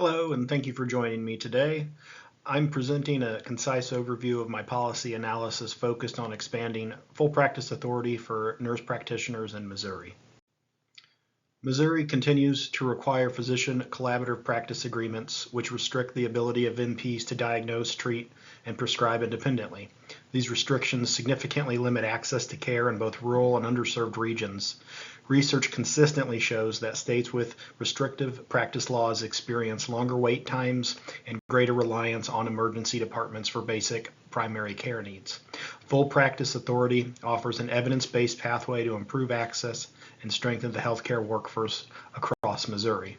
Hello, and thank you for joining me today. I'm presenting a concise overview of my policy analysis focused on expanding full practice authority for nurse practitioners in Missouri. Missouri continues to require physician collaborative practice agreements, which restrict the ability of NPs to diagnose, treat, and prescribe independently. These restrictions significantly limit access to care in both rural and underserved regions. Research consistently shows that states with restrictive practice laws experience longer wait times and greater reliance on emergency departments for basic primary care needs. Full practice authority offers an evidence-based pathway to improve access and strengthen the healthcare workforce across Missouri.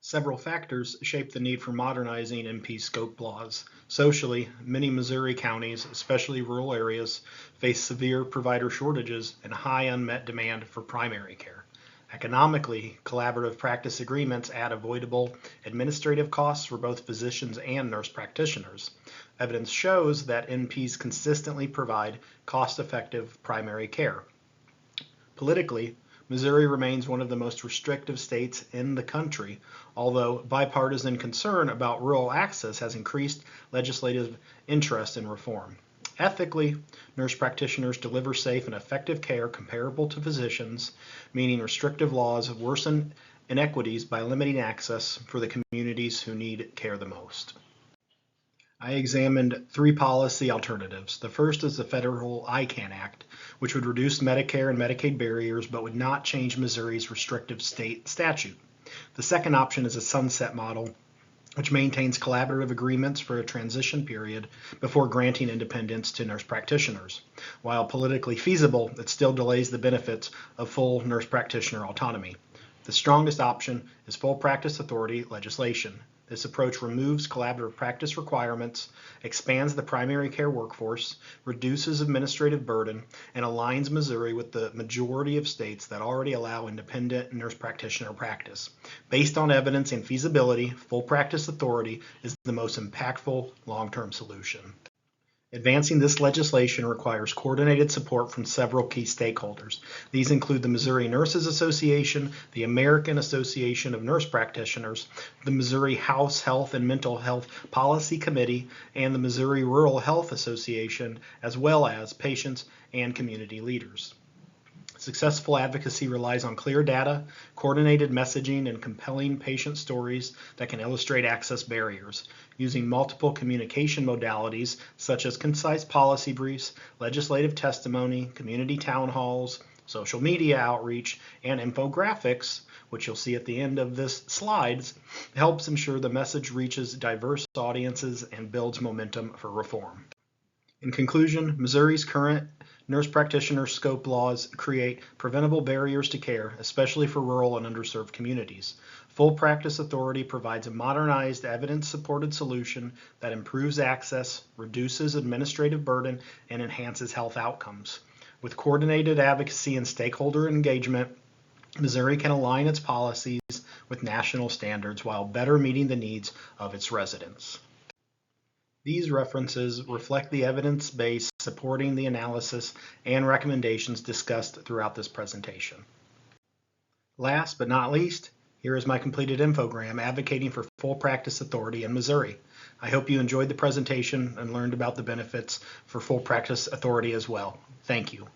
Several factors shape the need for modernizing NP scope laws. Socially, many Missouri counties, especially rural areas, face severe provider shortages and high unmet demand for primary care. Economically, collaborative practice agreements add avoidable administrative costs for both physicians and nurse practitioners. Evidence shows that NPs consistently provide cost-effective primary care. Politically, Missouri remains one of the most restrictive states in the country, although bipartisan concern about rural access has increased legislative interest in reform. Ethically, nurse practitioners deliver safe and effective care comparable to physicians, meaning restrictive laws worsen inequities by limiting access for the communities who need care the most. I examined three policy alternatives. The first is the federal ICANN Act, which would reduce Medicare and Medicaid barriers but would not change Missouri's restrictive state statute. The second option is a sunset model, which maintains collaborative agreements for a transition period before granting independence to nurse practitioners. While politically feasible, it still delays the benefits of full nurse practitioner autonomy. The strongest option is full practice authority legislation. This approach removes collaborative practice requirements, expands the primary care workforce, reduces administrative burden, and aligns Missouri with the majority of states that already allow independent nurse practitioner practice. Based on evidence and feasibility, full practice authority is the most impactful long-term solution. Advancing this legislation requires coordinated support from several key stakeholders. These include the Missouri Nurses Association, the American Association of Nurse Practitioners, the Missouri House Health and Mental Health Policy Committee, and the Missouri Rural Health Association, as well as patients and community leaders. Successful advocacy relies on clear data, coordinated messaging, and compelling patient stories that can illustrate access barriers. Using multiple communication modalities such as concise policy briefs, legislative testimony, community town halls, social media outreach, and infographics, which you'll see at the end of this slides, helps ensure the message reaches diverse audiences and builds momentum for reform. In conclusion, Missouri's current nurse practitioner scope laws create preventable barriers to care, especially for rural and underserved communities. Full practice authority provides a modernized, evidence-supported solution that improves access, reduces administrative burden, and enhances health outcomes. With coordinated advocacy and stakeholder engagement, Missouri can align its policies with national standards while better meeting the needs of its residents. These references reflect the evidence base supporting the analysis and recommendations discussed throughout this presentation. Last but not least, here is my completed infogram advocating for full practice authority in Missouri. I hope you enjoyed the presentation and learned about the benefits for full practice authority as well. Thank you.